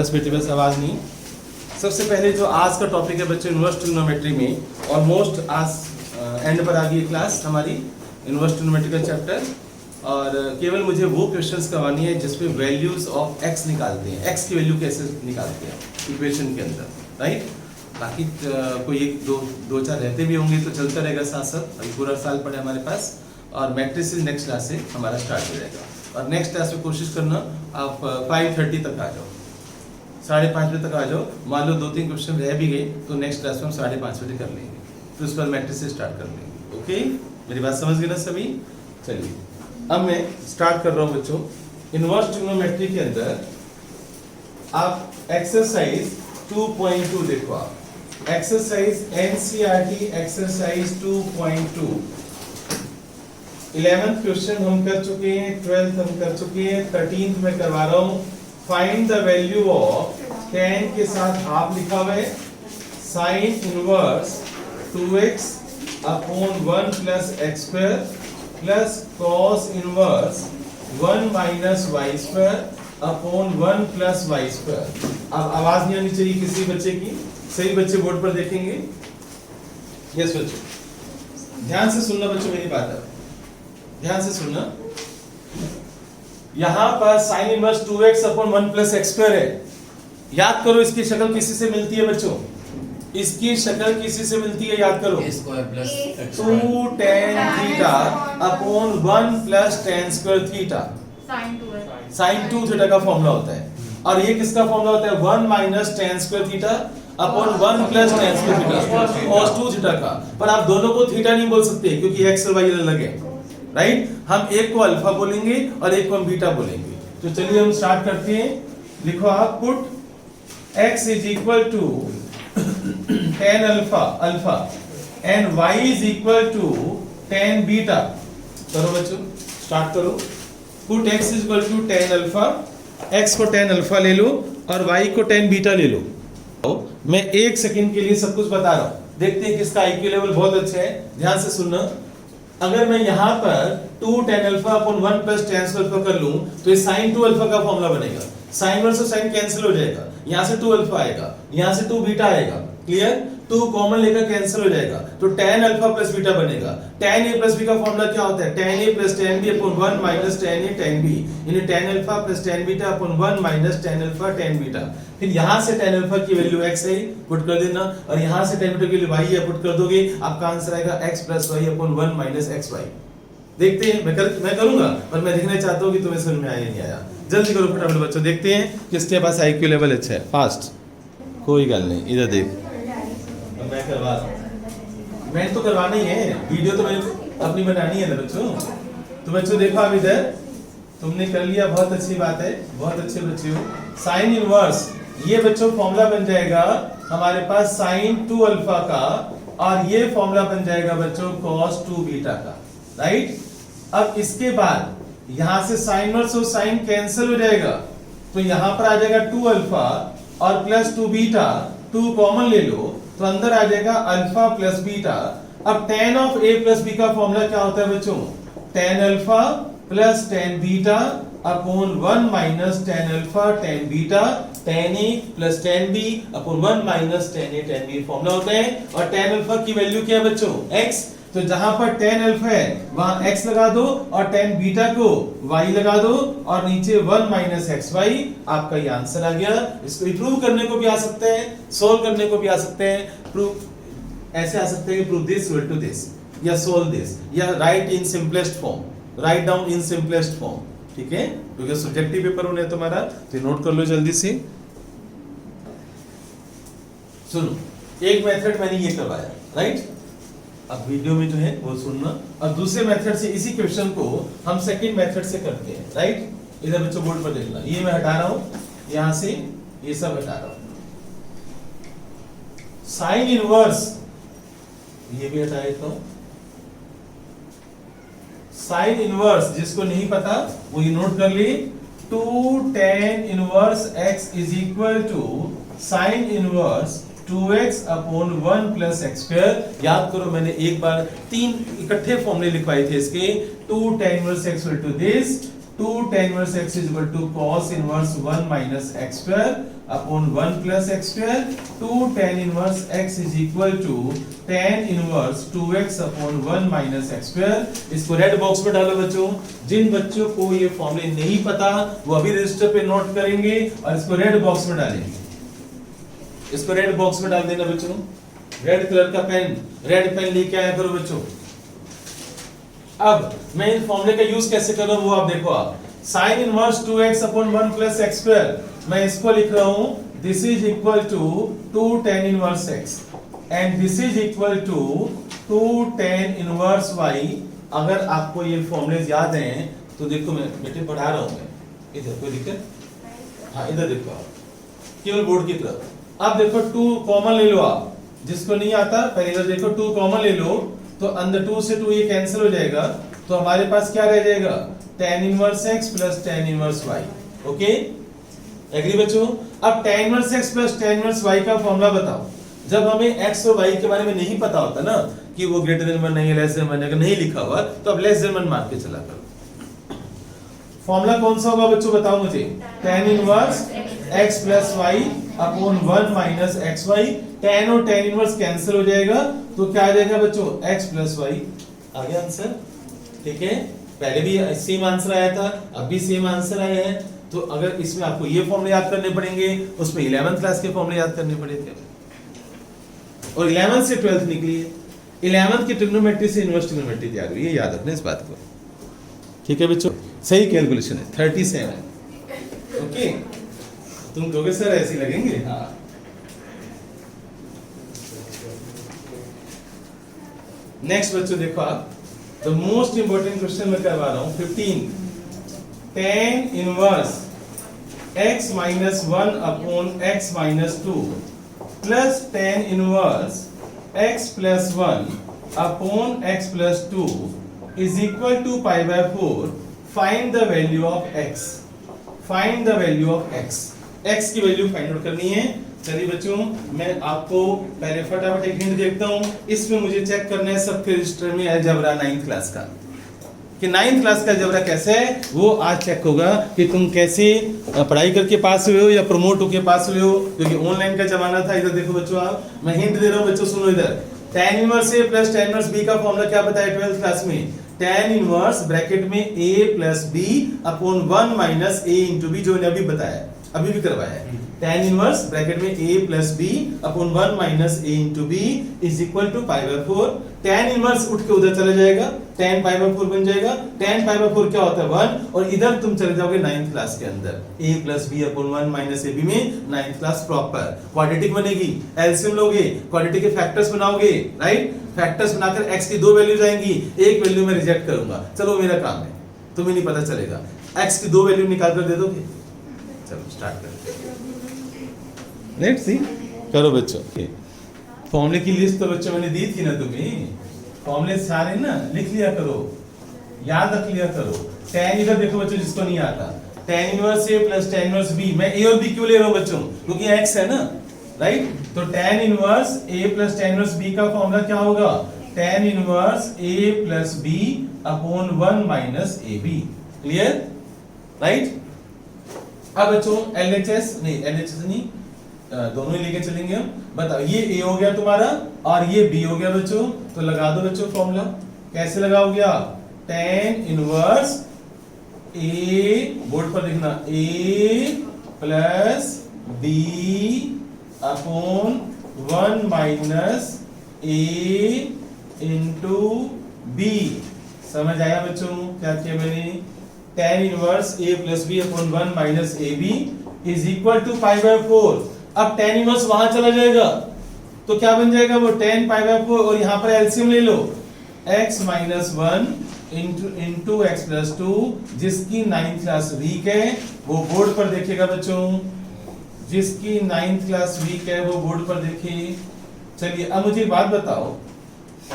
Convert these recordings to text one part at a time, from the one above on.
बस बेटे बस आवाज़ नहीं। सबसे पहले जो आज का टॉपिक है बच्चों इन्वर्स ट्रिग्नोमेट्री में ऑलमोस्ट आज एंड पर आ गई क्लास हमारी इन्वर्स ट्रिग्नोमेट्री का चैप्टर, और केवल मुझे वो क्वेश्चंस करवानी है जिसमें वैल्यूज ऑफ एक्स निकालते हैं, एक्स की वैल्यू कैसे निकालते हैं इक्वेशन के अंदर, राइट। बाकी कोई एक दो चार रहते भी होंगे तो चलता रहेगा साथ साथ। अभी पूरा साल पड़े हमारे पास, और मैट्रिसेस नेक्स्ट क्लास से हमारा स्टार्ट हो जाएगा। और नेक्स्ट क्लास में कोशिश करना आप 5:30 तक आ जाओ, 5:30 बजे तक आ जाओ। मान लो 2-3 क्वेश्चन रह भी गए तो नेक्स्ट क्लास में हम 5:30 बजे कर लेंगे, फिर उसके बाद मैट्रिक्स से स्टार्ट कर लेंगे। ओके, मेरी बात समझ गए ना सभी? चलिए अब मैं स्टार्ट कर रहा हूँ बच्चों। इन्वर्स ट्रिग्नोमेट्री के अंदर आप एक्सरसाइज 2.2 देखो। आप exercise NCERT exercise 2.2 11th question हम कर चुके हैं, 12th हम कर चुके हैं, 13th में करवा रहा हूँ। Find the value of tan के साथ हाफ लिखा हुआ है, sine inverse 2x upon 1 plus x square plus cos inverse 1 minus y square upon 1 plus y square. अब आवाज नहीं आनी चाहिए किसी बच्चे की, सही बच्चे बोर्ड पर देखेंगे। यस बच्चों ध्यान से सुनना, बच्चों मेरी बात है ध्यान से सुनना। यहां पर sign inverse 2x upon 1 plus x square है। याद करो इसकी शक्ल किसी से मिलती है बच्चों, इसकी शक्ल किसी से मिलती है, याद करो 2 tan theta upon 1 plus tan square theta. Sine 2 theta का फॉर्मूला होता है, और ये किसका फॉर्मूला होता है 1 minus tan square theta upon 1 plus tan square theta cos 2 theta का। पर आप दोनों को थीटा नहीं बोल सकते क्योंकि x और y अलग है, राइट। हम एक को अल्फा बोलेंगे और एक को हम बीटा बोलेंगे। तो चलिए हम स्टार्ट करते हैं। लिखो आप put x is equal to tan alpha alpha and y is equal to tan beta. करो बच्चों स्टार्ट करो। Put x is equal to tan alpha, x को tan अल्फा ले लो और y को tan बीटा ले लो। मैं 1 सेकंड के लिए सब कुछ बता रहा हूं, देखते हैं किसका IQ लेवल बहुत अच्छा है। ध्यान से सुनना। अगर मैं यहाँ पर 2 tan alpha upon 1 plus tan alpha कर लूं तो ये sin 2 अल्फा का फॉर्मूला बनेगा। sin 1 से sin कैंसिल हो जाएगा, यहाँ से 2 अल्फा आएगा, यहाँ से 2 बीटा आएगा। क्लियर? 2 कॉमन लेकर कैंसिल हो जाएगा तो tan अल्फा प्लस बीटा बनेगा। tan a प्लस b का फॉर्मूला क्या होता है tan a plus tan b upon 1 minus tan a tan b, यानी tan alpha plus tan beta upon 1 minus tan alpha tan beta. फिर यहाँ से tan alpha की वैल्यू x है, पुट कर देना, और यहाँ से tan बीटा की वैल्यू y है, पुट कर दोगे। आपका आंसर आएगा x plus y upon 1 minus xy। देखते हैं, मैं करूंगा पर मैं देखना चाहता हूँ कि तुम्हें समझ में आया नहीं आया। जल्दी करो फटाफट बच्चों, देखते हैं किसके पास IQ लेवल अच्छा है। फास्ट, कोई गल नहीं, इधर देख। मैं करवा रहा हूं, मैं तो करवाना ही है, वीडियो तो मैंने अपनी बनानी है ना बच्चों। तो बच्चों देखो अब इधर तुमने कर लिया, बहुत अच्छी बात है, बहुत अच्छे बच्चे हो। साइन इनवर्स ये बच्चों फॉर्मूला बन जाएगा हमारे पास साइन 2 अल्फा का, और ये फॉर्मूला बन जाएगा बच्चों cos 2 बीटा का, राइट। अब इसके बाद यहां से साइन इनवर्स और साइन कैंसिल हो जाएगा तो यहां पर आ जाएगा 2 अल्फा और प्लस 2 बीटा, 2 कॉमन ले लो तो अंदर आ जाएगा अल्फा प्लस बीटा। अब tan of a plus b का फॉर्मूला क्या होता है बच्चों tan alpha plus tan beta upon 1 minus tan alpha tan beta, tan a plus tan b upon 1 minus tan a tan b formula होता है। और tan alpha की value क्या है बच्चों x, तो जहां पर tan अल्फा है वहां x लगा दो और tan बीटा को y लगा दो और नीचे 1 माइनस xy। आपका ये आंसर आ गया। इसको इंप्रूव करने को भी आ सकते हैं, सोल्व करने को भी आ सकते हैं, प्रूफ ऐसे आ सकते हैं कि prove this equal to this या सोल्व दिस या write in simplest form, write down in simplest form. ठीक है, क्योंकि सब्जेक्टिव पेपर होने है तुम्हारा, तो नोट कर लो जल्दी से। सुनो, एक मेथड मैंने ये करवाया, राइट। अब वीडियो में जो है वो सुनना, और दूसरे मेथड से इसी क्वेश्चन को हम सेकंड मेथड से करते हैं, राइट। इधर बच्चों बोर्ड पर देखना, ये मैं हटा रहा हूं, यहां से ये सब हटा रहा हूं। साइन इनवर्स ये भी हटा देता हूं। साइन इनवर्स जिसको नहीं पता वो ये नोट कर ली, 2 tan inverse x is equal to sine inverse 2x upon 1 plus x square. याद करो मैंने एक बार 3 इकट्ठे फॉर्मूले लिखवाए थे इसके। 2 tan inverse x equal to this, 2 tan inverse x is equal to cos inverse 1 minus x square upon 1 plus x square, 2 tan inverse x is equal to tan inverse 2x upon 1 minus x square. इसको red box में डालो बच्चों। जिन बच्चों को ये फॉर्मूले नहीं पता वो अभी रजिस्टर पे नोट करेंगे और इसको रेड बॉक्स में डालेंगे। इसको रेड बॉक्स में डाल देना बच्चों। रेड कलर का पेन, रेड पेन लेके आया करो बच्चों। अब मैं इन फॉर्मूले का यूज कैसे कर रहा हूं वो आप देखो। आप sin inverse 2x upon 1 plus x square, मैं इसको लिख रहा हूं this is equal to 2 tan inverse x and this is equal to 2 tan inverse y। अगर आपको ये फॉर्मूले याद हैं तो देखो, मैं बेटे पढ़ा रहा हूं, मैं इधर कोई दिक्कत? हाँ इधर देखो आप, केवल बोर्ड की तरफ। अब देखो 2 कॉमन ले लो आप, जिसको नहीं आता पहले इधर देखो 2 कॉमन ले लो तो अंदर 2 से 2 ये कैंसिल हो जाएगा, तो हमारे पास क्या रह जाएगा tan inverse x plus tan inverse y। Okay agree बच्चों? अब tan inverse x plus tan inverse y का फॉर्मूला बताओ। जब हमें x और y के बारे में नहीं पता होता ना कि वो ग्रेटर देन 1 नहीं है, लेस देन 1 अगर नहीं लिखा हुआ तो अब लेस देन 1 मान के चला करो। फॉर्मूला कौन सा होगा बच्चों बताओ मुझे? tan inverse x plus y upon 1 minus xy। tan और tan इनवर्स कैंसिल हो जाएगा तो क्या आ जाएगा बच्चों? x plus y। आ गया आंसर? ठीक है, पहले भी सेम आंसर आया था, अब भी सेम आंसर आया है। तो अगर इसमें आपको ये फॉर्मूले याद करने पड़ेंगे, उसमें 11th क्लास के फॉर्मूले याद करने पड़ेंगे। और 11th से 12th निकली है, 11th की ट्रिग्नोमेट्री से इनवर्स ट्रिग्नोमेट्री तैयार हुई है, याद रखना इस बात को। ठीक है बच्चों, सही कैलकुलेशन है 37। ओके, तुम कहोगे सर ऐसे लगेंगे? हाँ। नेक्स्ट बच्चों देखो आप, द मोस्ट इंपोर्टेंट क्वेश्चन मैं करवा रहा हूं 15। tan inverse x minus 1 upon x minus 2 plus tan inverse x plus 1 upon x plus 2 is equal to pi by 4। Find the value of x। Find the value of x। x की value find out करनी है। चलिए बच्चों, मैं आपको पहले फटाफट एक हिंट देखता हूं। इसमें मुझे चेक करना है सबके रजिस्टर में अलजेब्रा 9th क्लास का, कि 9th क्लास का अलजेब्रा कैसे है वो आज चेक होगा कि तुम कैसे पढ़ाई करके पास हुए हो या प्रमोट होके पास हुए हो, क्योंकि ऑनलाइन का जमाना था। इधर देखो बच्चों, आप मैं हिंट दे रहा हूं बच्चों, सुनो इधर। tan inverse a plus tan inverse b का फॉर्मूला क्या बताया 12th क्लास में? tan इनवर्स ब्रैकेट में a plus b upon 1 minus a into b, जो मैंने अभी बताया, अभी भी करवाया है। tan इनवर्स ब्रैकेट में a plus b upon 1 minus a into b is equal to pi by 4। tan inverse उठ के उधर चला जाएगा, tan पाई बाय 4 बन जाएगा। tan पाई बाय 4 क्या होता है? 1। और इधर तुम चले जाओगे 9th क्लास के अंदर, a plus b upon 1 minus ab में 9th क्लास प्रॉपर। क्वाड्रेटिक बनेगी, एलसीएम लोगे, क्वाड्रेटिक के फैक्टर्स बनाओगे, राइट? फैक्टर्स बनाकर x की 2 वैल्यूज आएंगी, एक वैल्यू मैं रिजेक्ट करूंगा। चलो मेरा काम है, तुम्हें नहीं पता चलेगा। x की 2 वैल्यू निकाल कर दे दोगे? चलो स्टार्ट करते हैं। लेट्स सी, करो बच्चों। फॉर्मूले की लिस्ट तो बच्चों मैंने दी थी ना तुम्हें, फॉर्मूले सारे ना लिख लिया करो, याद रख लिया करो। tan इधर देखो बच्चों, जिसको नहीं आता, tan inverse a plus tan inverse b। मैं a और b क्यों ले रहा हूं बच्चों? क्योंकि x है ना, राइट? तो tan inverse a plus tan inverse b का फॉर्मूला क्या होगा? tan inverse a plus b upon 1 minus ab। Clear, right? अब बच्चों LHS नहीं, दोनों ही लेके चलेंगे हम। बताओ, ये a हो गया तुम्हारा और ये b हो गया बच्चों, तो लगा दो बच्चों फॉर्मूला। कैसे लगाओगे आप? tan इनवर्स a, बोर्ड पर लिखना, a plus b upon 1 minus a into b। समझ आया बच्चों क्या किया मैंने? tan inverse a plus b upon 1 minus ab is equal to pi by 4। अब tan इनवर्स वहां चला जाएगा तो क्या बन जाएगा वो? tan pi by 4। और यहां पर एलसीएम ले लो, x minus 1 into x plus 2। जिसकी 9th क्लास वीक है वो बोर्ड पर देखेगा बच्चों, जिसकी 9th क्लास वीक है वो बोर्ड पर देखे। चलिए अब मुझे बात बताओ,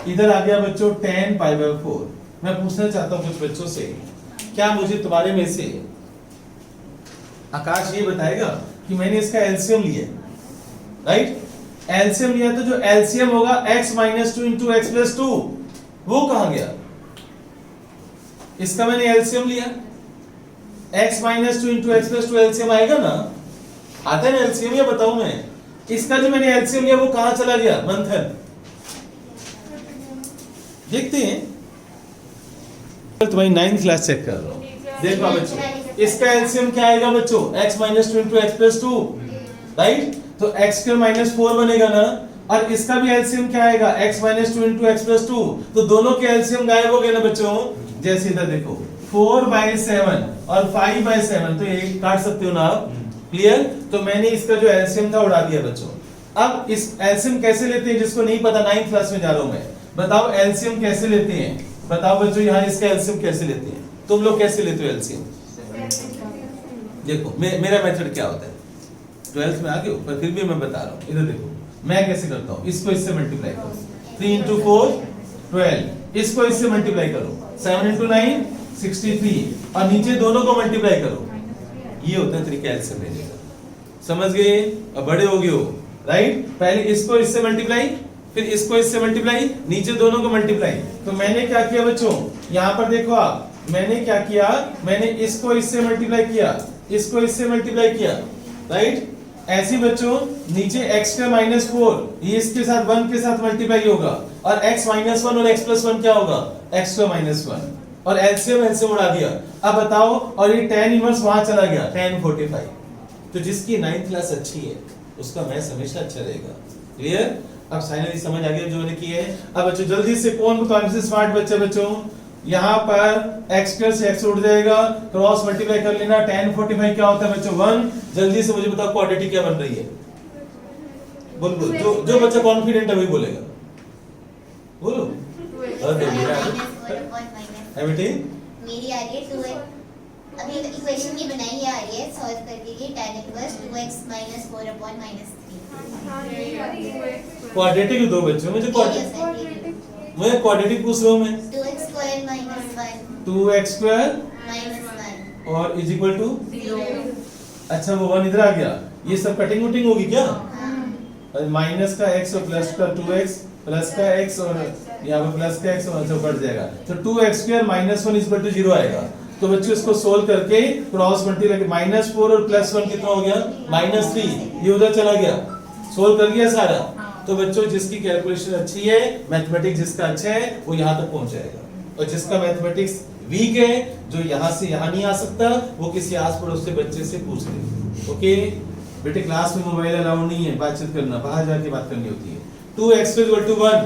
इधर आ गया बच्चों tan पाई बाय 4। मैं पूछना चाहता हूं कुछ बच्चों से, क्या मुझे तुम्हारे में से आकाश ये बताएगा कि मैंने इसका एलसीएम लिया, राइट? एलसीएम लिया तो जो एलसीएम होगा x minus 2 into x plus 2, वो कहां गया? इसका मैंने एलसीएम लिया, x minus 2 into x plus 2 LCM आएगा ना? आता है ना एलसीएम, या बताऊं मैं? इसका जो मैंने एलसीएम लिया वो कहां चला गया? मंथन। देखते हैं, तुम्हारी 9th क्लास चेक कर रहा हूं। देखो बच्चों, इसका एलसीएम क्या आएगा बच्चों? x minus 2 into x plus 2, right? तो x स्क्वायर माइनस 4 बनेगा ना, और इसका भी एलसीएम क्या आएगा? x minus 2 into x plus 2। तो दोनों के एलसीएम गायब हो गए ना बच्चों। जैसे इधर देखो 4/7 और 5/7, तो ये काट सकते हो ना आप, क्लियर? तो मैंने इसका जो एलसीएम था उड़ा दिया बच्चों। अब इस एलसीएम कैसे लेते हैं, जिसको नहीं पता, 9th क्लास में जा रहा हूं मैं, बताओ एलसीएम कैसे लेते हैं? बताओ बच्चों, यहाँ इसका एलसीएम कैसे लेते हैं? तुम लोग कैसे लेते हो एलसीएम? देखो मेरा मेथड क्या होता है, 12th में आ गए हो, पर फिर भी मैं बता रहा हूँ। इधर देखो मैं कैसे करता हूँ, इसको इससे मल्टीप्लाई करो, 3 इंटू 4 12, इसको इससे मल्टीप्लाई करो, 7 इंटू 9 63, और नीचे दोनों को मल्टीप्लाई करो। ये होता है तरीका एलसीएम लेने का, समझ गए? अब बड़े हो गए हो, राइट? पहले इसको इससे मल्टीप्लाई, फिर इसको इससे मल्टीप्लाई, नीचे दोनों को मल्टीप्लाई। तो मैंने क्या किया बच्चों, यहाँ पर देखो आप, मैंने क्या किया, मैंने इसको इससे मल्टीप्लाई किया, इसको इससे मल्टीप्लाई किया, राइट? ऐसे बच्चों नीचे x का माइनस 4, ये इसके साथ 1 के साथ मल्टीप्लाई होगा, और x माइनस 1 और x प्लस 1 क्या होगा? x का माइनस 1, और एलसीएम उड़ा दिया। अब बताओ, और ये tan इनवर्स वहां चला गया, tan 45। तो जिसकी 9th क्लास अच्छी है उसका मैथ्स हमेशा अच्छा रहेगा, क्लियर? अब फाइनली समझ आ गया जो मैंने किया है। अब बच्चों जल्दी से, कौन से स्मार्ट बच्चों, यहाँ पर x स्क्वायर से x उड़ जाएगा, क्रॉस मल्टीप्लाई कर लेना, tan 45 क्या होता है बच्चों? 1। जल्दी से मुझे बताओ क्वाड्रेटिक क्या बन रही है? बोल जो बच्चा कॉन्फिडेंट है वही बोलेगा, बोलो। मेरी आ रही है 2x, अभी इक्वेशन की बनाई है, आ रही है सॉल्व करके, ये tan inverse 2x - 4 upon -3। Quadratic दो बच्चों, मुझे क्वाड्रेटिक पूछ रहा हूं मैं। 2x स्क्वायर - 1 2x स्क्वायर -1 और इज इक्वल टू 0। अच्छा वो 1 इधर आ गया, ये सब कटिंग वटिंग होगी क्या? माइनस का x और प्लस का 2x, प्लस का x और यहाँ पर प्लस का x और बढ़ जाएगा, तो 2x square minus 1 equal to 0 आएगा। तो बच्चों इसको सोल्व करके क्रॉस मल्टीप्लाई, -4 और +1 कितना हो गया? -3, ये उधर चला गया, सोल्व कर गया सारा। तो बच्चों जिसकी कैलकुलेशन अच्छी है, मैथमेटिक्स जिसका अच्छा है, वो यहाँ तक पहुंच जाएगा, और जिसका मैथमेटिक्स वीक है, जो यहाँ से यहाँ नहीं आ सकता, वो किसी आस पड़ोस के बच्चे से पूछ ले। ओके बेटे, क्लास में मोबाइल अलाउड नहीं है, बातचीत करना, बाहर जाके बात करनी होती है। 2x = 1,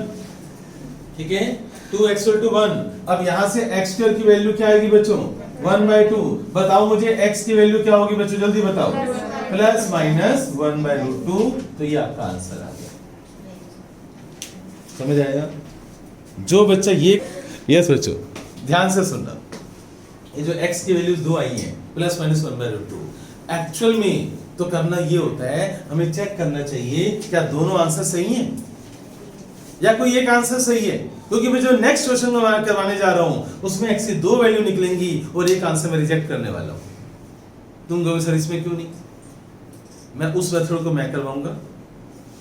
ठीक है? 2x = 1। अब यहाँ से x स्क्वायर की वैल्यू क्या आएगी बच्चों? 1/2। बताओ मुझे x की वैल्यू क्या होगी बच्चों, जल्दी बताओ। प्लस माइनस 1/2, तो ये आपका आंसर आ गया। समझ आएगा? जो बच्चा ये, यस बच्चों ध्यान से सुनना, ये जो x की वैल्यूज 2 आई हैं, प्लस माइनस 1/2, एक्चुअल में तो करना ये होता है, हमें चेक करना चाहिए क्या दोनों आंसर सही हैं या कोई एक आंसर सही है, क्योंकि मैं जो नेक्स्ट क्वेश्चन में करवाने जा रहा हूं उसमें x की 2 वैल्यू निकलेंगी और एक आंसर मैं रिजेक्ट करने वाला हूं। तुम कहोगे सर इसमें क्यों नहीं? मैं उस मेथड को मैं करवाऊंगा,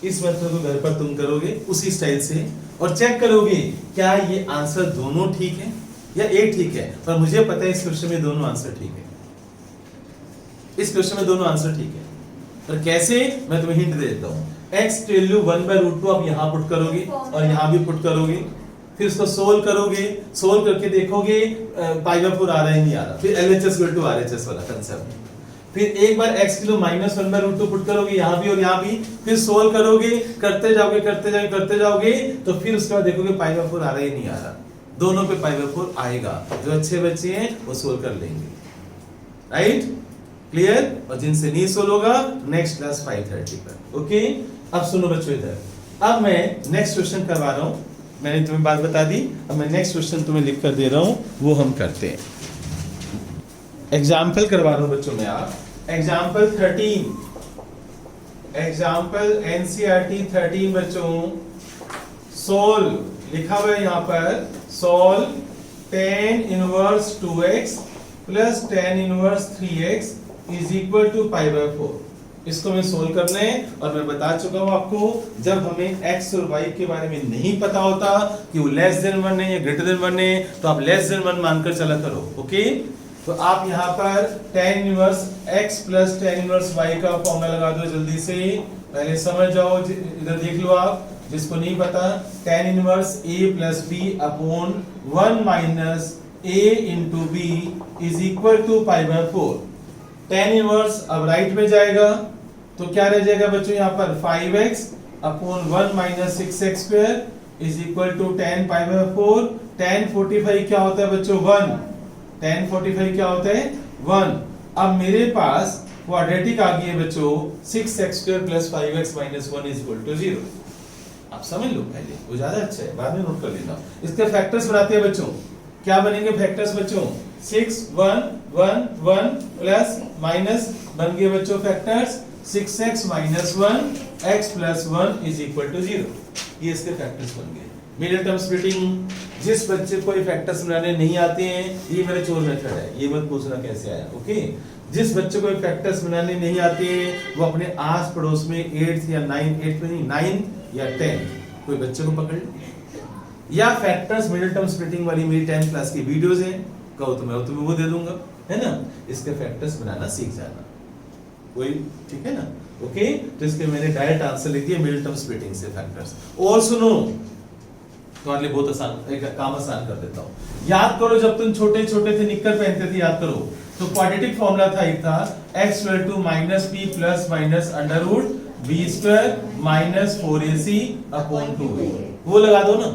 इस मेथड को घर पर तुम करोगे उसी स्टाइल से, और चेक करोगे क्या ये आंसर दोनों ठीक है या एक ठीक है। पर मुझे पता है इस क्वेश्चन में दोनों आंसर ठीक है, इस क्वेश्चन में दोनों आंसर ठीक है। पर कैसे, मैं तुम्हें हिंट दे देता हूं। x की वैल्यू 1/2 आप यहां पुट करोगे और यहां भी पुट करोगे, फिर इसको सोल्व करोगे, सोल्व करके देखोगे π/4 आ रहा है नहीं आ रहा, फिर LHS = RHS वाला कंसेप्ट। फिर एक बार x की वैल्यू -1/2 पुट करोगे यहां भी और यहां भी, फिर सोल्व करोगे, करते जाओगे, तो फिर उसके बाद देखोगे π/4 आ रहा है नहीं आ रहा, दोनों पे π/4 आएगा। जो अच्छे बच्चे हैं वो सोल्व कर लेंगे, राइट? क्लियर? और जिनसे नहीं सोल्व होगा नेक्स्ट क्लास 5:30 पर। ओके, अब सुनो बच्चों इधर, अब मैं नेक्स्ट क्वेश्चन करवा रहा हूं, मैंने तुम्हें बात बता दी, अब मैं नेक्स्ट क्वेश्चन तुम्हें लिख कर दे रहा हूं, वो हम करते हैं। एग्जाम्पल करवा रहा हूं बच्चों में, आप एग्जाम्पल 13, एग्जाम्पल NCERT 13 बच्चों, सोल्व लिखा हुआ है यहाँ पर, solve tan inverse 2x plus tan inverse 3x is equal to π/4। इसको मैं सोल्व करना है, और मैं बता चुका हूं आपको, जब हमें x और y के बारे में नहीं पता होता कि वो लेस देन 1 है या ग्रेटर देन 1 है, तो आप लेस देन 1 मानकर चला करो। ओके, तो आप यहाँ पर tan inverse x plus tan inverse y का फॉर्मूला लगा दो जल्दी से। पहले समझ जाओ, इधर देख लो आप, जिसको नहीं पता, tan inverse a plus b upon 1 minus a into b is equal to pi by 4। tan inverse अब राइट में जाएगा तो क्या रह जाएगा बच्चों यहाँ पर 5x upon 1 minus 6x square is equal to tan pi by 4। tan 45 क्या होता है बच्चों 1, tan 45 क्या होता है 1। अब मेरे पास क्वाड्रेटिक आ गई है बच्चों 6x square plus 5x minus 1 is equal to 0। आप समझ लो पहले, वो ज्यादा अच्छा है, बाद में नोट कर लेना। इसके फैक्टर्स बनाते हैं बच्चों, क्या बनेंगे फैक्टर्स बच्चों 6 1 1 1 प्लस माइनस बन गए बच्चों factors 6x minus 1 x plus 1 is equal to 0। ये इसके फैक्टर्स बन गए। मिडिल टर्म स्प्लिटिंग, जिस बच्चे को ये फैक्टर्स बनाने नहीं आते हैं, ये मेरा चोर मेथड है, ये मत पूछना कैसे आया, ओके। जिस बच्चे को ये फैक्टर्स बनाने नहीं आते हैं वो अपने आस पड़ोस में 8th या 9th या 10th कोई बच्चे को पकड़ या फैक्टर्स मिडिल टर्म स्प्लिटिंग वाली मेरी 10th क्लास की वीडियोस हैं, कहो तो मैं तुम्हें वो दे दूंगा, है ना। इसके फैक्टर्स बनाना सीख जाना कोई, ठीक है ना, ओके। तो इसके मैंने डायरेक्ट आंसर लिख दिया मिडिल टर्म स्प्लिटिंग से फैक्टर्स। और सुनो, तुम्हारे लिए बहुत आसान, एक काम आसान कर देता हूं। याद करो जब तुम छोटे छोटे थे निक्कर पहनते थे, याद करो, तो क्वाड्रेटिक फॉर्मूला था, एक था x equal to minus p plus minus under root b square minus 4ac upon 2। वो लगा दो ना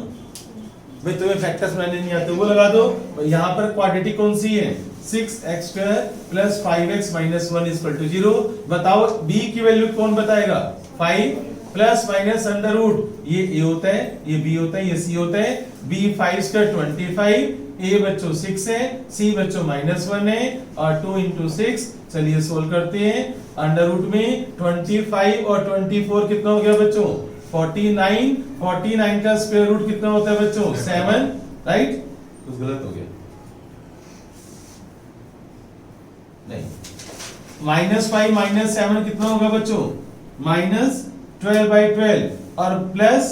भाई, तुम्हें फैक्टर्स बनाने नहीं आते, वो लगा दो। यहाँ पर क्वाड्रेटिक कौन सी है 6x square plus 5x minus 1 is equal to 0। बताओ b की वैल्यू कौन बताएगा 5 प्लस माइनस अंडर रूट, ये a होता है, ये b होता है, ये c होता है। b 5 स्क्वायर 25, a बच्चों 6 है, c बच्चों माइनस 1 है और 2 इंटू 6। चलिए सोल्व करते हैं। अंडर रूट में 25 और 24 कितना हो गया बच्चों 49। 49 का स्क्वायर रूट कितना होता है बच्चों 7, राइट। कुछ गलत हो गया नहीं, -5 माइनस 7 कितना होगा बच्चों -12/12 और प्लस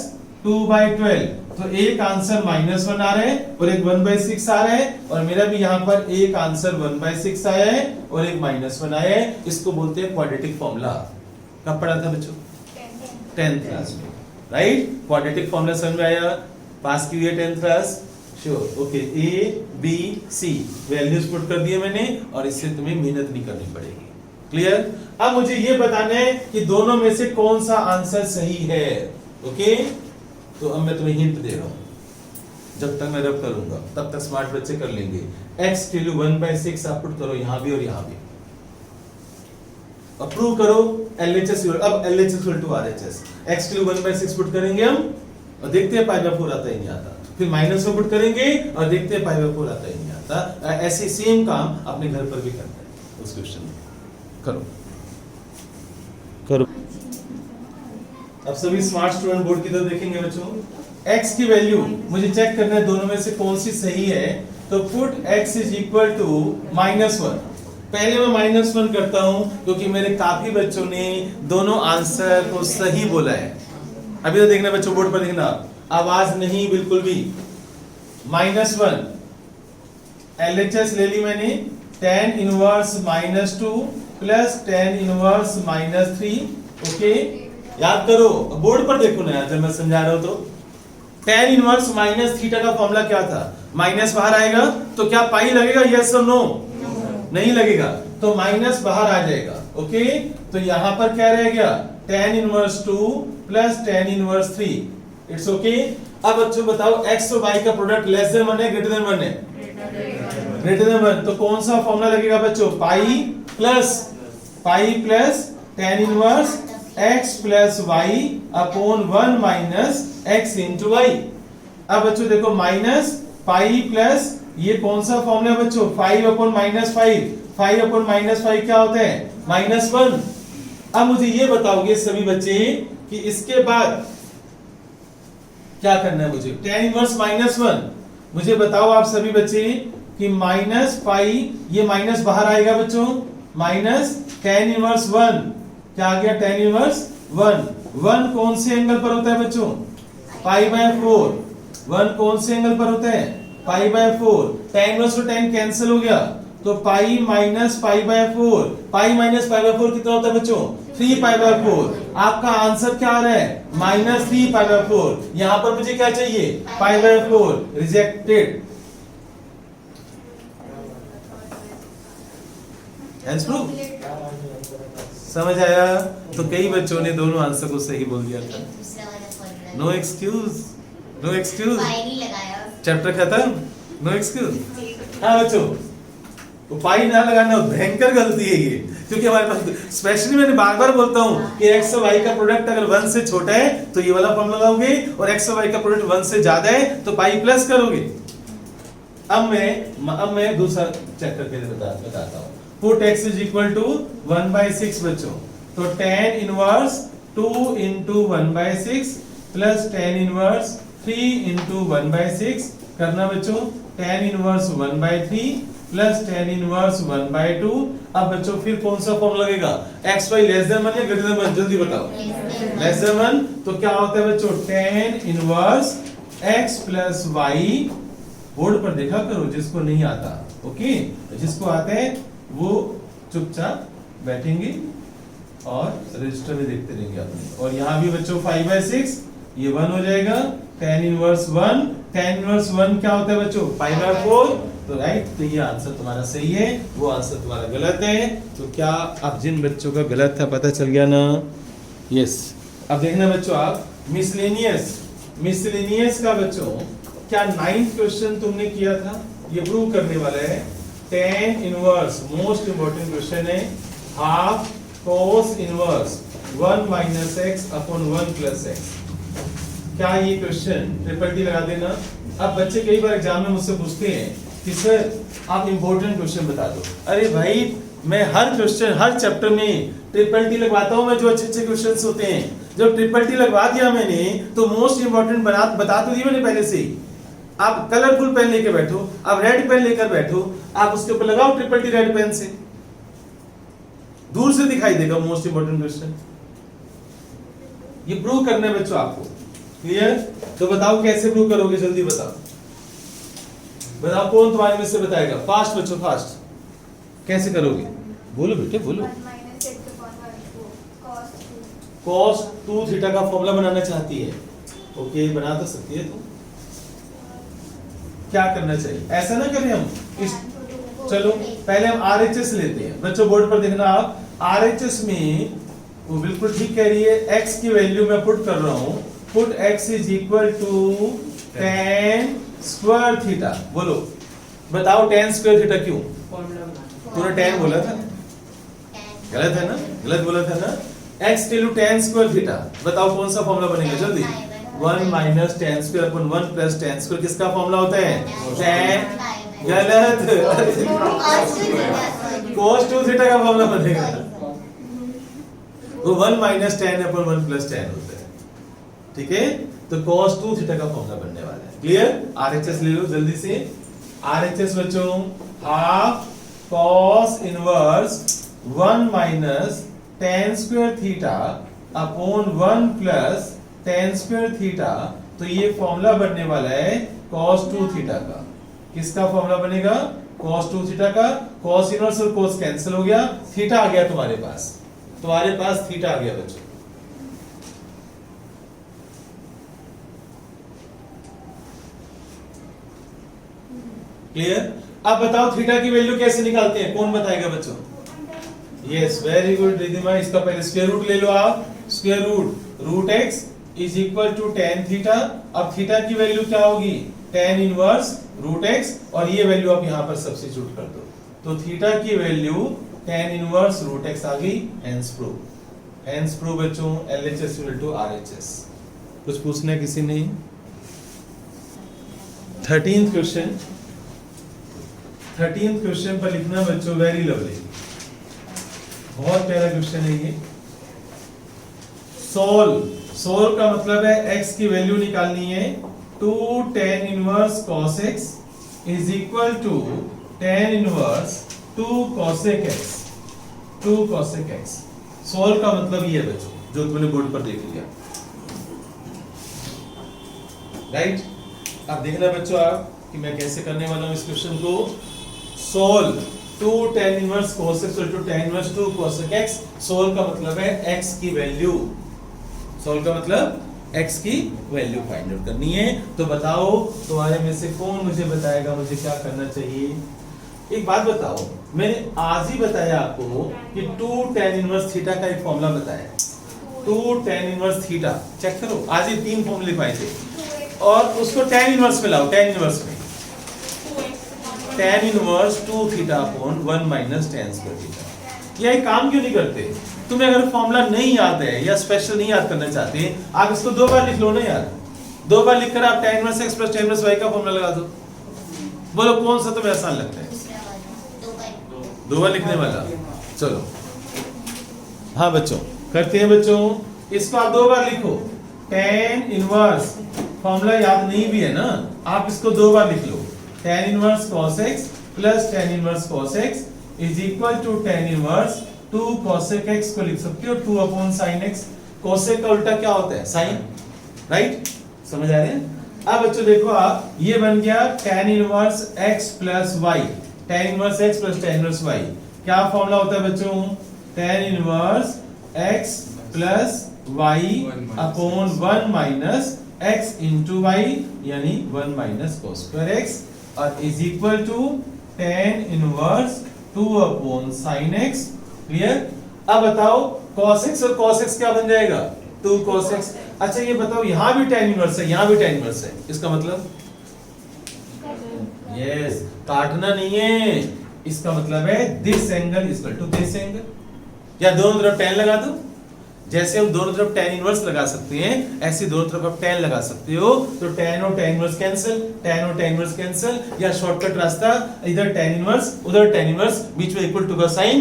2/12। तो एक आंसर -1 आ रहा है और एक 1/6 आ रहा है, और मेरा भी यहाँ पर एक आंसर 1/6 आया है और एक -1 आया है। इसको बोलते हैं क्वाड्रेटिक फॉर्मूला। कब पढ़ा था बच्चों 10th क्लास में, राइट। क्वाड्रेटिक फॉर्मूला समझ में आया, पास की हुई है 10th class, sure, okay. a b c values put कर दिए मैंने, और इससे तुम्हें मेहनत नहीं करनी पड़ेगी, क्लियर। अब मुझे ये बताना है कि दोनों में से कौन सा आंसर सही है, ओके। तो अब मैं तुम्हें हिंट दे रहा हूं, जब तक मैं रब करूंगा तब तक स्मार्ट बच्चे कर लेंगे। x की वैल्यू 1/6 आप पुट करो यहां भी और यहां भी, अप्रूव करो LHS। अब LHS equal to RHS, x की वैल्यू 1/6 पुट करेंगे हम और देखते हैं पाई बाय 4 आता है नहीं आता, फिर माइनस में पुट करेंगे और देखते हैं पाई बाय 4 आता है नहीं आता। ऐसे सेम काम अपने घर पर भी करना है, उस क्वेश्चन में करो करो। अब सभी स्मार्ट स्टूडेंट बोर्ड की तरफ देखेंगे बच्चों। x की वैल्यू मुझे चेक करना है दोनों में से कौन सी सही है, तो put x is equal to -1। पहले मैं -1 करता हूं क्योंकि मेरे काफी बच्चों ने दोनों आंसर को सही बोला है। अभी तो देखना बच्चों, बोर्ड पर देखना, आवाज नहीं बिल्कुल भी। -1 LHS ले ली मैंने, tan inverse -2 plus tan inverse -3, okay. याद करो, बोर्ड पर देखो ना जब मैं समझा रहा हूं तो। tan इनवर्स -θ का फॉर्मूला क्या था, माइनस बाहर आएगा तो क्या पाई लगेगा, यस और नो, नहीं लगेगा, तो माइनस बाहर आ जाएगा, ओके। तो यहां पर क्या रह गया tan inverse 2 plus tan inverse 3, it's okay. अब बच्चों बताओ x और y का प्रोडक्ट लेस देन 1 है ग्रेटर देन 1 है, ग्रेटर देन 1, तो कौन सा फॉर्मूला लगेगा बच्चों pi plus tan inverse x plus y upon 1 minus x into y। अब बच्चों देखो माइनस पाई प्लस, ये कौन सा फॉर्मूला है बच्चों 5 अपॉन -5, 5 अपॉन -5 क्या होता है -1। अब मुझे ये बताओगे सभी बच्चे कि इसके बाद क्या करना है मुझे, tan इनवर्स -1। मुझे बताओ आप सभी बच्चे कि -पाई, ये माइनस बाहर आएगा बच्चों, माइनस tan इनवर्स 1, क्या आ गया tan इनवर्स 1 कौन से एंगल पर होता है बच्चों π/4। 1 कौन से एंगल पर होता है π/4। tan इनवर्स तो tan कैंसिल हो गया, तो पाई minus pi by 4, pi minus pi by 4 कितना होता है बच्चों? 3 पाई बाय 4। आपका आंसर क्या आ रहा है? Minus 3 pi by 4। यहां पर मुझे क्या चाहिए? पाई बाय 4। रिजेक्टेड। प्रूफ समझ आया? तो कई बच्चों ने दोनों आंसर को सही बोल दिया था। दूसरा वाला formula no excuse, no excuse. Pi नहीं लगाया। चैप्टर खत्म, नो एक्सक्यूज। हाँ बच्चों, तो पाई ना लगाना भयंकर गलती है ये, क्योंकि हमारे पास स्पेशली मैंने बार बार बोलता हूँ कि एक्स और वाई का प्रोडक्ट अगर 1 से छोटा है तो ये वाला फॉर्मूला लगाओगे, और एक्स और वाई का प्रोडक्ट 1 से ज्यादा है तो पाई प्लस करोगे। अब मैं दूसरा चेक करके बताता हूँ। Put x is equal to 1/6 बच्चों, तो tan inverse 2 into 1/6 plus tan inverse 3 into 1/6 करना बच्चों। tan inverse 1/3 plus tan inverse 1/2। अब बच्चों फिर कौन सा फॉर्म लगेगा? x y लेस देन 1 या ग्रेटर देन 1? जल्दी बताओ। लेस देन 1 तो क्या होता है बच्चों? tan inverse x plus y। Board पर देखा करो जिसको नहीं आता, ओके? जिसको आता है वो चुपचाप बैठेंगे और रजिस्टर में देखते रहेंगे अपने। और यहाँ भी बच्चों 5/6 ये 1 हो जाएगा। tan इनवर्स 1, tan इनवर्स 1 क्या होता है बच्चों? 5/4। तो राइट, तो ये आंसर तुम्हारा सही है, वो आंसर तुम्हारा गलत है। तो क्या अब जिन बच्चों का गलत था पता चल गया ना? यस। अब देखना बच्चों आप मिसलेनियस का बच्चों क्या 9th क्वेश्चन तुमने किया था? ये प्रूव करने वाला है। tan inverse most important question है। Half cos inverse 1 minus x upon 1 plus x। क्या ये क्वेश्चन ट्रिपल टी लगा देना? अब बच्चे कई बार एग्जाम में मुझसे पूछते हैं कि सर आप इंपॉर्टेंट क्वेश्चन बता दो। अरे भाई, मैं हर क्वेश्चन हर चैप्टर में ट्रिपल टी लगवाता हूं। मैं जो अच्छे क्वेश्चंस होते हैं, जब ट्रिपल टी लगवा दिया मैंने तो मोस्ट इंपॉर्टेंट बता तो दिया मैंने पहले से ही। आप कलरफुल पेन लेके बैठो, आप रेड पेन लेकर बैठो, आप उसके ऊपर लगाओ ट्रिपल टी रेड पेन से, दूर से दिखाई देगा मोस्ट इंपॉर्टेंट क्वेश्चन। ये प्रूव करना है बच्चों आपको। क्लियर? तो बताओ कैसे प्रूव करोगे? जल्दी बताओ, बताओ कौन तुम्हारे में से बताएगा? फास्ट बच्चों, फास्ट। कैसे करोगे? बोलो बेटे बोलो। cos 2 थीटा का फॉर्मूला बनाना चाहती है? ओके, बना तो सकती है। तुम क्या करना चाहिए? ऐसा ना करें हम इस, चलो पहले हम RHS लेते हैं बच्चों। बोर्ड पर देखना आप, RHS में वो बिल्कुल ठीक कह रही है। x की वैल्यू मैं पुट कर रहा हूं। Put x is equal to tan square theta. बोलो, बताओ tan स्क्वायर थीटा क्यों? तूने tan बोला था, गलत है ना? गलत बोला था ना? x टिल्यू tan square theta. बताओ कौन सा फॉर्मूला बनेगा? जल्दी। 1 minus tan square upon 1 plus tan square किसका फॉर्मूला होता है? tan। गलत। cos 2 थीटा का फॉर्मूला बनेगा। वो 1 minus tan upon 1 plus tan होता है। ठीक है? तो cos 2 थीटा का फॉर्मूला बनने वाला है। क्लियर? RHS ले लो जल्दी से। RHS बच्चों, half cos inverse 1 minus tan square theta upon 1 plus tan square theta. तो ये फॉर्मूला बनने वाला है cos 2 थीटा का। किसका फॉर्मूला बनेगा? cos 2 थीटा का। cos इनवर्स और cos कैंसिल हो गया, थीटा आ गया तुम्हारे पास। तुम्हारे पास थीटा आ गया बच्चों। क्लियर? अब बताओ थीटा की वैल्यू कैसे निकालते हैं? कौन बताएगा बच्चों? Yes, very good Ridhima. इसका पहले स्क्वायर रूट ले लो आप। Square root x is equal to tan theta. अब थीटा की वैल्यू क्या होगी? tan इनवर्स रूट x, और ये वैल्यू आप यहां पर सब्स्टिट्यूट कर दो। तो थीटा की value tan inverse root x आ गई। हेंस प्रूव बच्चों, LHS इक्वल टू RHS। कुछ पूछना है किसी ने? 13th क्वेश्चन पर लिखना बच्चों, वेरी लवली, बहुत प्यारा क्वेश्चन है ये। सोल्व का मतलब है x की वैल्यू निकालनी है। 2 tan inverse cos x is equal to tan inverse 2 cosec x। 2 cosec x। Solve का मतलब ये है बच्चों, जो तुमने बोर्ड पर देख लिया। राइट? अब देखना बच्चों आप कि मैं कैसे करने वाला हूं इस क्वेश्चन को। Solve 2 tan inverse cos x equal to tan inverse 2 cosec x। Solve का मतलब है x की वैल्यू, सोल्व का मतलब x की वैल्यू फाइंड आउट करनी है। तो बताओ तुम्हारे में से कौन मुझे बताएगा मुझे क्या करना चाहिए। एक बात बताओ, मैंने आज ही बताया आपको कि 2 tan इनवर्स थीटा का एक फॉर्मूला बताया, 2 tan इनवर्स थीटा, चेक करो आज ही 3 फॉर्मूले पाए थे, और उसको tan इनवर्स में लाओ, tan इनवर्स में tan inverse 2 theta upon 1 minus tan square theta. ये काम क्यों नहीं करते? तुम्हें अगर फॉर्मूला नहीं याद है या स्पेशल नहीं याद करना चाहते, आप इसको 2 बार लिख लो ना यार, 2 बार लिखकर आप tan inverse x plus tan inverse y का फॉर्मूला लगा दो। बोलो कौन सा तुम्हें आसान लगता है? 2 बार लिखने वाला। चलो हाँ बच्चों, करते हैं बच्चों, इसको आप 2 बार लिखो। tan इनवर्स फॉर्मूला याद नहीं भी है ना, आप इसको 2 बार लिख लो। tan inverse cos x plus tan inverse cos x is equal to tan inverse 2 cosec x को लिख सकते हो 2 अपॉन sin x। cosec का उल्टा क्या होता है? sin, right? समझ आ रहे हैं? अब बच्चों देखो आप, ये बन गया tan inverse x plus y, tan inverse x plus tan inverse y। क्या फॉर्मूला होता है बच्चों? tan inverse x plus y upon 1 minus x into y, यानी 1 माइनस cos स्क्वायर x, और is equal to tan inverse 2 upon sin x। Clear? अब बताओ cos x और cos x क्या बन जाएगा? 2 cos x। अच्छा ये बताओ, यहां भी tan इनवर्स है, यहां भी tan इनवर्स है, इसका मतलब यस, काटना नहीं है, इसका मतलब है this angle equal to this angle, या दोनों तरफ tan लगा दो। जैसे हम दोनों तरफ tan इनवर्स लगा सकते हैं, ऐसे दोनों तरफ आप tan लगा सकते हो। तो tan और tan इनवर्स कैंसिल, tan और tan इनवर्स कैंसिल, या शॉर्टकट रास्ता, इधर tan इनवर्स उधर tan इनवर्स, बीच में इक्वल टू का sign,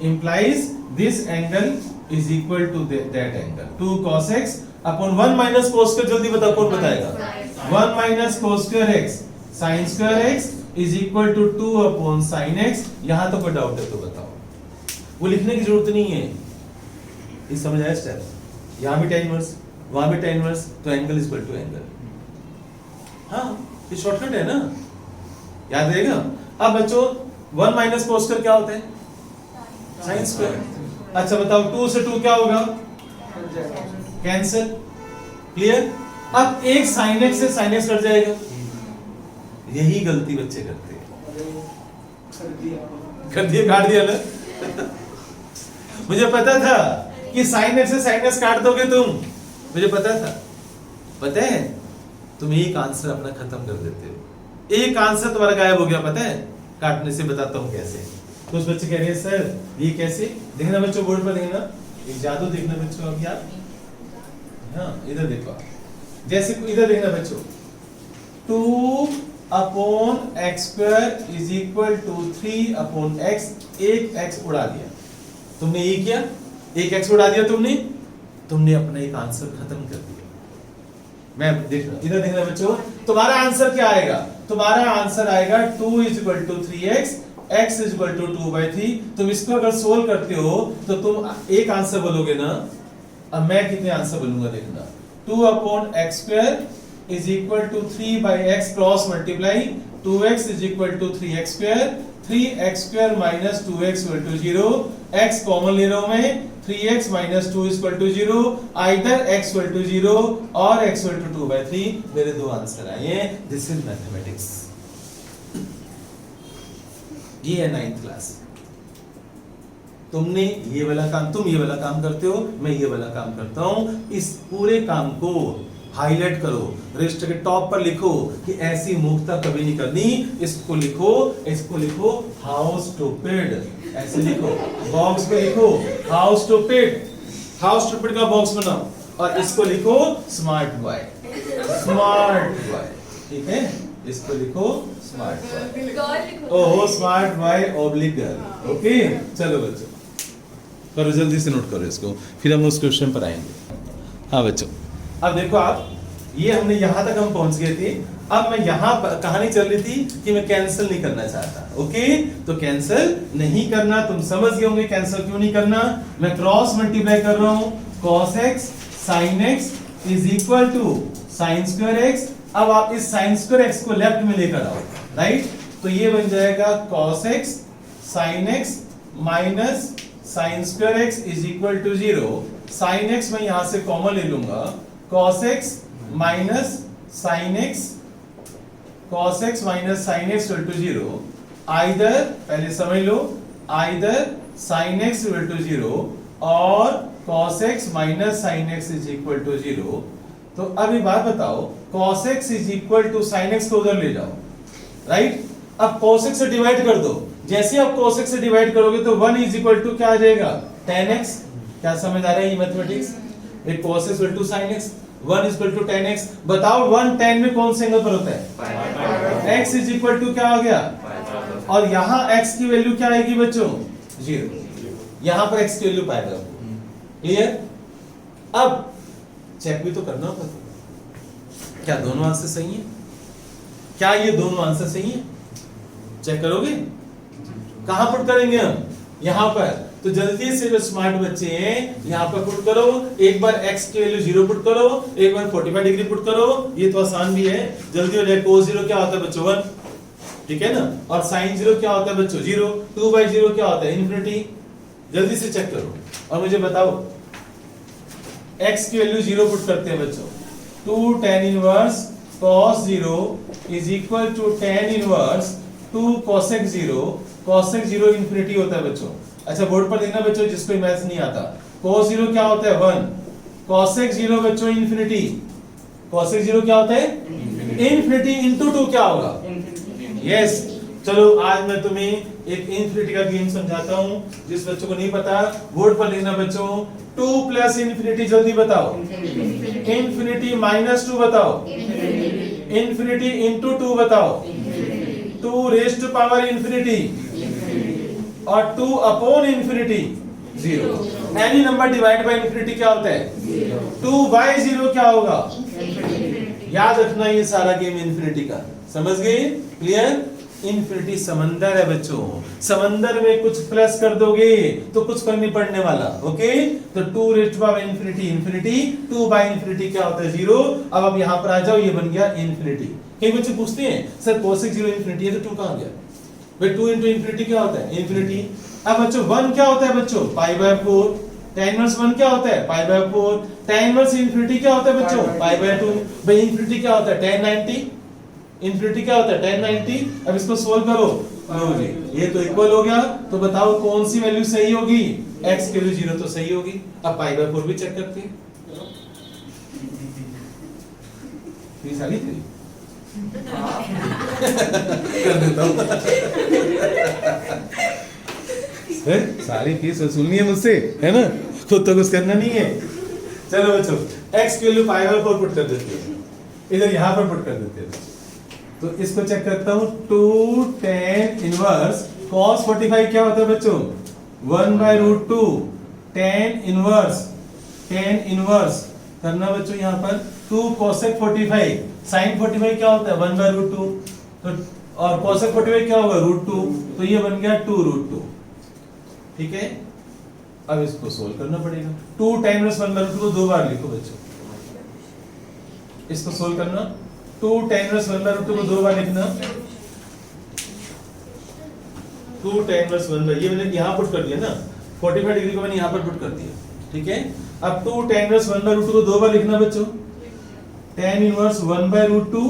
implies this angle is equal to that angle 2 cos x upon 1 minus cos square. जल्दी बताओ कौन बताएगा? 1 minus cos square x sin square x is equal to 2 upon sin x। यहां तो कोई doubt है तो बताओ, वो लिखने की जरूरत नहीं है, ये समझ आया स्टेप? यहां भी tan इनवर्स वहां भी tan इनवर्स, तो angle is equal to angle. हाँ ये शॉर्टकट है ना, याद रहेगा। अब बच्चों 1 माइनस cos स्क्वायर क्या होता है? sin square. अच्छा बताओ 2 से 2 क्या होगा? कैंसिल। क्लियर? अब एक sin x से sin x कट जाएगा। यही गलती बच्चे करते हैं, कर दिया, काट दिया ना। मुझे पता था कि sin x से sin x काट दोगे तुम, मुझे पता था। पता है तुम एक आंसर अपना खत्म कर देते हो, एक आंसर तुम्हारा गायब हो गया, पता है? काटने से बताता हूं कैसे। तो उस बच्चे कह रहे हैं सर ये कैसे? देखना बच्चों, बोर्ड पर देखना, एक जादू देखना बच्चों। अभी आप हाँ इधर देखो, जैसे इधर देखना बच्चों, 2 upon x square is equal to 3 upon x, एक x उड़ा दिया तुमने, ये किया, एक x उड़ा दिया तुमने अपना एक आंसर खत्म कर दिया। मैं देखना, इधर देखना बच्चों, तुम्हारा आंसर क्या आएगा? तुम्हारा आंसर आएगा 2 is equal to 3x, x is equal to 2/3। तुम इसको अगर सोल्व करते हो तो तुम एक आंसर बोलोगे ना। अब मैं कितने आंसर बोलूंगा देखना, 2 upon x square is equal to 3/x cross multiply 2x is equal to 3x square, 3x square minus 2x equal to 0, x common ले रहा हूं मैं, 3x minus 2 equal to 0, either x equal to 0 और x equal to 2/3। मेरे दो answer आए हैं। This is mathematics. ये है 9th क्लास। तुमने ये वाला काम, तुम ये वाला काम करते हो, मैं ये वाला काम करता हूं। इस पूरे काम को हाईलाइट करो, रजिस्टर के टॉप पर लिखो कि ऐसी मूर्खता कभी नहीं करनी। इसको लिखो हाउ स्टूपिड, ऐसे लिखो, बॉक्स पे लिखो हाउ स्टूपिड का बॉक्स बनाओ, और इसको लिखो स्मार्ट बॉय, ठीक है? इसको लिखो स्मार्ट बॉय, ओहो smart boy oblique girl. Okay चलो बच्चों करो, जल्दी से नोट करो इसको, फिर हम उस क्वेश्चन पर आएंगे। हाँ बच्चों अब देखो आप, ये हमने यहां तक हम पहुंच गए थे। अब मैं यहां कहानी चल रही थी कि मैं कैंसिल नहीं करना चाहता। ओके तो कैंसिल नहीं करना, तुम समझ गए होंगे कैंसिल क्यों नहीं करना। मैं क्रॉस मल्टीप्लाई कर रहा हूं, cos x sin x is equal to sin square x। अब आप इस sin स्क्वायर x को लेफ्ट में लेकर आओ, राइट? तो ये बन जाएगा cos x sin x minus sin square x is equal to 0। sin x मैं यहां से कॉमन ले लूंगा, cos x minus sin x, cos x minus sin x equal to 0। Either, पहले समझ लो, either sin x equal to 0 और cos x minus sin x is equal to 0। तो अब एक बात बताओ, cos x is equal to sin x को उधर ले जाओ, राइट? अब cos x से डिवाइड कर दो, जैसे आप cos x से डिवाइड करोगे तो 1 इज इक्वल टू क्या आ जाएगा, tan x। क्या समझ आ रहा है ये मैथमेटिक्स? एक cos x equal to sin x, 1 is equal to tan x। बताओ 1 tan में कौन से एंगल पर होता है? x इज इक्वल टू क्या हो गया, और यहाँ x की वैल्यू क्या आएगी बच्चों, 0। यहाँ पर x की वैल्यू पाएगा, क्लियर? अब चेक भी तो करना होगा, क्या दोनों आंसर सही है? क्या ये दोनों आंसर सही है? चेक करोगे? कहां पुट करेंगे हम? यहां पर। तो जल्दी से जो स्मार्ट बच्चे हैं यहां पर पुट करो, एक बार x की वैल्यू 0 पुट करो, एक बार 45 डिग्री पुट करो, ये तो आसान भी है, जल्दी हो जाए। cos 0 क्या होता है बच्चों, 1, ठीक है ना? और sin 0 क्या होता है बच्चों, 0। 2/0 क्या होता है, इन्फिनिटी। जल्दी से चेक करो और मुझे बताओ, x की वैल्यू 0 पुट करते हैं बच्चों, 2 tan inverse cos 0 is equal to tan inverse 2 cosec 0। cosec 0 infinity होता है बच्चों। अच्छा बोर्ड पर देखना बच्चों, जिसको मैथ्स नहीं आता, cos 0 क्या होता है, 1। cosec 0 बच्चों इन्फिनिटी, cosec 0 क्या होता है, इन्फिनिटी इनटू 2 क्या होगा, यस। चलो आज मैं तुम्हें एक इन्फिनिटी का गेम समझाता हूं, जिस बच्चों को नहीं पता बोर्ड पर लिखना बच्चों, 2 प्लस इन्फिनिटी, जल्दी बताओ, इन्फिनिटी माइनस 2 बताओ, इन्फिनिटी इनटू 2 बताओ, 2 रेज़ टू पावर इन्फिनिटी, और 2 upon infinity 0। Any number divide by infinity क्या होता है, 2/0 क्या होगा, याद रखना ये सारा गेम इन्फिनिटी का, समझ गए, क्लियर? इन्फिनिटी समंदर है बच्चों, समंदर में कुछ प्लस कर दोगे तो कुछ फर्क नहीं पड़ने वाला, ओके? तो 2 raise to power infinity infinity, 2/इन्फिनिटी क्या होता है, 0। अब आप यहां पर आ जाओ, ये बन गया इन्फिनिटी। कई बच्चे पूछते हैं सर cosec 0 इन्फिनिटी है तो 2 कहां गया, भाई 2 इनटू इन्फिनिटी क्या होता है, इन्फिनिटी। अब बच्चों 1 क्या होता है बच्चों, π/4। tan इनवर्स 1 क्या होता है, π/4। tan इनवर्स इन्फिनिटी क्या होता है बच्चों, π/2। भाई इन्फिनिटी क्या होता है, tan 90। इन्फिनिटी क्या होता है, tan 90। अब इसको सोल्व करो, लो जी, ये तो इक्वल हो गया। तो बताओ कौन सी वैल्यू सही होगी, x की वैल्यू 0 तो सही होगी। अब π/4 भी चेक करते हैं, फीस आ गई तेरी कर देता हूं सारी फीस वसूलनी है मुझसे, है ना, खुद तो कुछ करना नहीं है। चलो बच्चों, x की वैल्यू π/4 पुट कर देते हैं, इधर यहां पर पुट कर देते हैं। तो इसको चेक करता हूं, 2 tan इनवर्स cos 45 क्या होता है बच्चों, 1/√2 tan इनवर्स करना बच्चों यहां पर 2 cosec 45, sin 45 क्या होता है, 1/√2। तो और cosec 45 क्या होगा, √2, तो ये बन गया 2√2, ठीक है। अब इसको सोल्व करना पड़ेगा, 2 tan इनवर्स 1/√2 को 2 बार लिखो बच्चों, इसको सोल्व करना, 2 tan इनवर्स 1/√2 को 2 बार लिखना, 2 tan इनवर्स 1/, ये मैंने यहां पुट कर दिया ना, 45 डिग्री को मैंने यहां पर पुट कर दिया, ठीक है। अब 2 tan इनवर्स 1/√2 को 2 बार लिखना बच्चों, tan इनवर्स 1/√2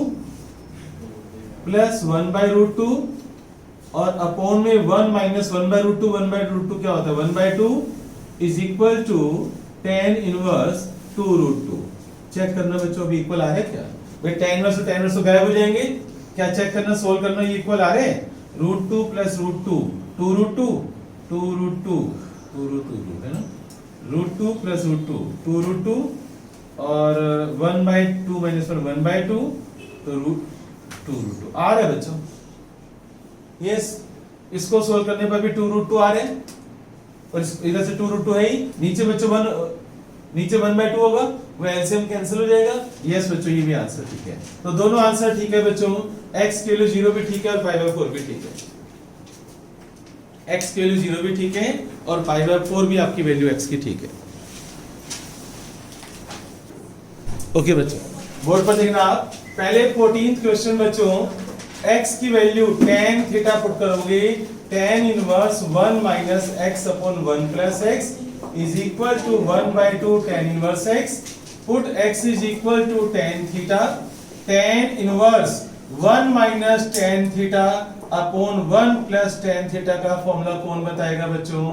प्लस 1/√2 और अपॉन में 1 माइनस 1/√2, 1/√2 क्या होता है, 1/2 is equal to tan inverse 2√2। Check करना बच्चों अभी इक्वल आ रहा है क्या, भाई tan इनवर्स तो गायब हो जाएंगे, क्या चेक करना, सोल्व करना, ये इक्वल आ रहे हैं, √2 प्लस √2, 2√2 है ना, √2 प्लस √2, 2√2 और 1/2 माइनस 1/2, तो √2 आ रहा है बच्चों, यस। इसको सोल्व करने पर भी 2√2 आ रहे हैं, और इधर से 2√2 है ही, नीचे बच्चों नीचे 1/2 होगा, वो एलसीएम कैंसिल हो जाएगा, यस बच्चों, ये भी आंसर ठीक है। तो दोनों आंसर ठीक है बच्चों, x की वैल्यू 0 भी ठीक है और π/4 भी ठीक है, x की वैल्यू 0 भी ठीक है और π/4 भी आपकी वैल्यू x की ठीक है। ओके बच्चों, बोर्ड पर देखना आप, पहले 14th क्वेश्चन बच्चों, x की वैल्यू tan थीटा पुट करोगे, tan inverse 1 minus x upon 1 plus x is equal to 1/2 tan inverse x. Put x is equal to tan theta. tan inverse 1 minus tan theta upon 1 plus tan theta का formula कौन बताएगा बच्चों?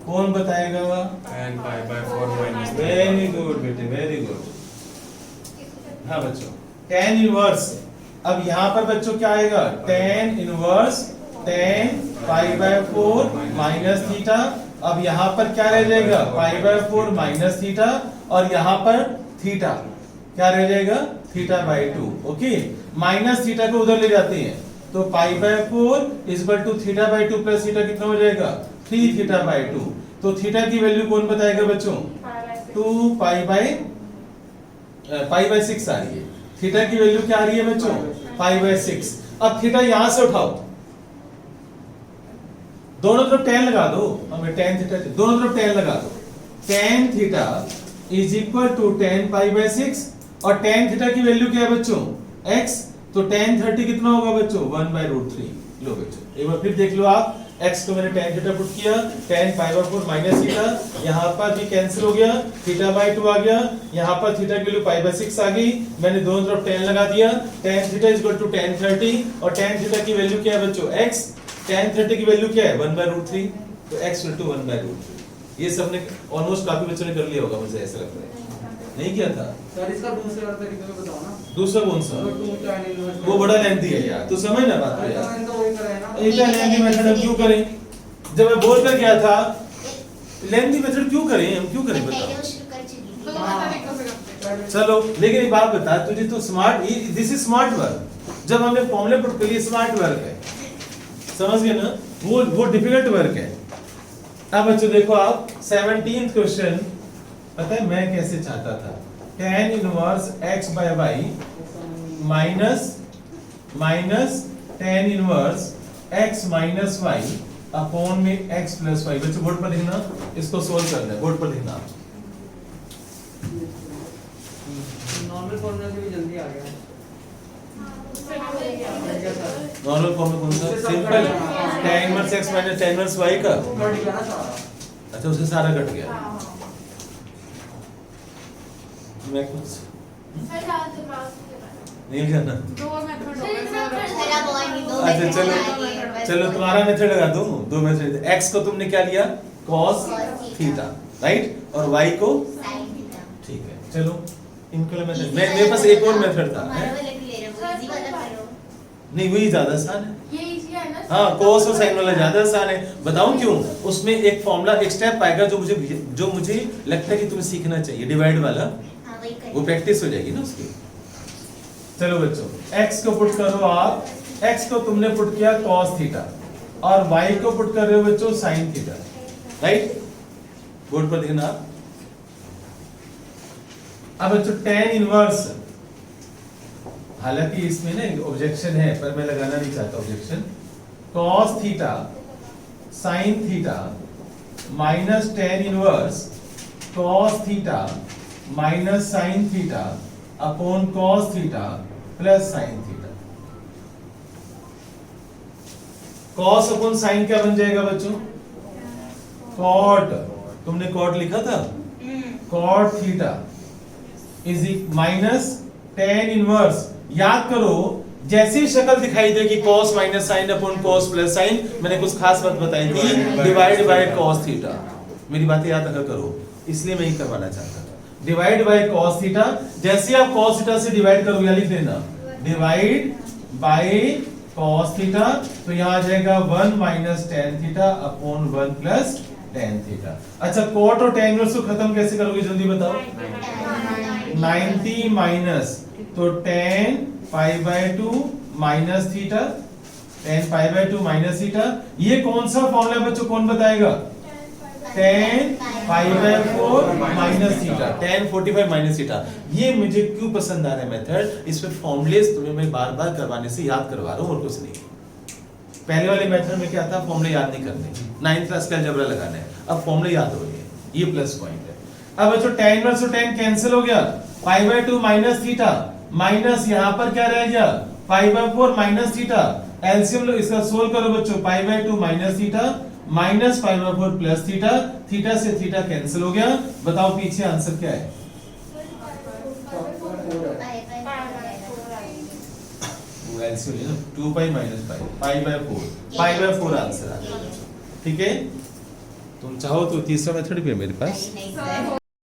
कौन बताएगा? tan pi by 4 minus very good बेटे, very good. हाँ बच्चों, tan inverse, अब यहाँ पर बच्चों क्या आएगा? tan inverse tan pi by 4 minus theta. अब यहाँ पर क्या रह जाएगा? पाई बाय 4 माइनस थीटा, और यहाँ पर थीटा क्या रह जाएगा? Theta by 2. Okay, minus theta को उधर ले जाते हैं, तो pi by 4 is equal to theta by 2 plus theta कितना हो जाएगा? 3 थीटा बाय 2. तो थीटा की वैल्यू कौन बताएगा बच्चों? 2 पाई बाय 6 आ रही है. थीटा की वैल्यू क्या आ रही है बच्चों? Pi by 6. अब थीटा यहां से उठाओ, दोनों तरफ tan लगा दो. हमें tan थीटा, दोनों तरफ tan लगा दो. tan theta is equal to tan pi by 6, और tan थीटा की वैल्यू क्या है बच्चों? x. तो tan 30 कितना होगा बच्चों? 1/√3. लो बच्चों एक बार फिर देख लो आप, x को मैंने tan थीटा पुट किया, tan pi by 4 minus theta, यहाँ पर भी कैंसिल हो गया, थीटा बाय 2 आ गया, यहाँ पर थीटा की वैल्यू पाई बाय 6 आ गई, मैंने दोनों तरफ tan लगा दिया. tan theta is equal to tan 30, और tan थीटा की वैल्यू क्या है बच्चों? x. tan 30 की वैल्यू क्या है? 1/√3. तो x इक्वल टू 1/√3. ये सबने ऑलमोस्ट काफी बच्चों ने कर लिया होगा, मुझे ऐसा लगता है. नहीं किया था? सर इसका दूसरे तरीके में बताओ ना. दूसरा कौन सा? tan inverse वो बड़ा लेंथी है यार, तू समझ ना बात को यार. मैंने तो वही करा है ना. इतना लेंथी मेथड हम क्यों करें? जब मैं बोल कर गया था लेंथी मेथड क्यों करें, हम क्यों करें पहले बताओ. वो शुरू कर चुकी थी. तो मैं तरीकों से करते हैं. चलो, लेकिन एक बात बता, तुझे तो smart, this is smart work. जब हमने फॉर्मूले पुट कर लिए, स्मार्ट वर्क है, समझ गए ना? वो डिफिकल्ट वर्क है. अब बच्चों देखो आप 17th क्वेश्चन, पता है मैं कैसे चाहता था? tan inverse x by y minus tan inverse x minus y upon में x प्लस y. बच्चों बोर्ड पर लिखना, इसको सोल्व करना है, बोर्ड पर लिखना. नॉर्मल फॉर्मूला से भी जल्दी आ गया. नॉर्मल फॉर्म में कौन सा? Simple tan inverse x minus tan inverse y का. कट गया ना सारा. अच्छा, उससे सारा कट गया. मैं कुछ नहीं करना. दो मेथड हो गए. पहला बॉय नहीं, दो अच्छा method चलो, बना लिए. चलो तुम्हारा मेथड लगा दूं. दो मेथड, x को तुमने क्या लिया? cos थीटा, राइट, और y को Sin थीटा. ठीक है. चलो इनका मेथड, मेरे पास एक और मेथड था. हमारा वाला भी ले रहे हो, इजी वाला करो. नहीं, वही ज्यादा आसान है. ये इजी है ना. हाँ, cos और sin वाला ज्यादा आसान है. बताऊं क्यों? उसमें एक फॉर्मूला, एक स्टेप आएगा जो मुझे लगता है कि तुम्हें सीखना चाहिए, डिवाइड वाला. हाँ वही करो. वो प्रैक्टिस हो जाएगी ना उसकी. चलो बच्चों, x को पुट करो आप. x को तुमने पुट किया cos थीटा, और y को पुट कर रहे हो बच्चों sin थीटा, राइट. बोर्ड पर देखना. अब बच्चों tan इनवर्स, हालांकि इसमें ना ऑब्जेक्शन है, पर मैं लगाना नहीं चाहता objection. cos theta sin theta minus tan inverse cos theta minus sin theta upon cos theta plus sin theta. cos upon sin क्या बन जाएगा बच्चों? cot. तुमने cot लिखा था? cot theta is minus tan inverse. याद करो, जैसी शक्ल दिखाई देगी cos minus sin upon cos plus sin, मैंने कुछ खास बात बताई थी, डिवाइड बाय cos थीटा. मेरी बातें याद रखा करो, इसलिए मैं ही करवाना चाहता था. Divide by cos theta. जैसे आप cos थीटा से डिवाइड करोगे, लिख देना डिवाइड बाय cos थीटा, तो यहाँ आ जाएगा 1 minus tan theta upon 1 plus tan theta. अच्छा, cot और tan इनवर्स को खत्म कैसे करोगे जल्दी बताओ? 90 माइनस, तो tan pi by 2 minus theta, tan pi by 2 minus theta. ये कौन सा फॉर्मूला है बच्चों, कौन बताएगा? tan pi by 4 minus theta, tan 45 minus theta. ये मुझे क्यों पसंद आ रहा है मेथड? इसमें फॉर्मूलेस तुम्हें मैं बार-बार करवाने से याद करवा रहा हूं और कुछ नहीं. पहले वाले मेथड में क्या था? फॉर्मूले याद नहीं करने, 9th क्लास का अलजेब्रा लगाना है. अब फॉर्मूले याद हो गए, ये प्लस पॉइंट है. अब बच्चों tan इनवर्स और tan कैंसिल हो गया, pi by 2 minus theta minus, यहां पर क्या रह गया? Pi by 4 minus theta, LCM लो, इसका सोल्व करो बच्चों, pi by 2 minus theta minus pi by 4 plus theta, theta से थीटा कैंसिल हो गया। बताओ पीछे आंसर क्या है? वो एलसीएम ले लो, 2 pi minus pi, pi by 4, pi by 4 answer आ गया। ठीक है, तुम चाहो तो तीसरा मेथड भी है मेरे पास। नहीं सर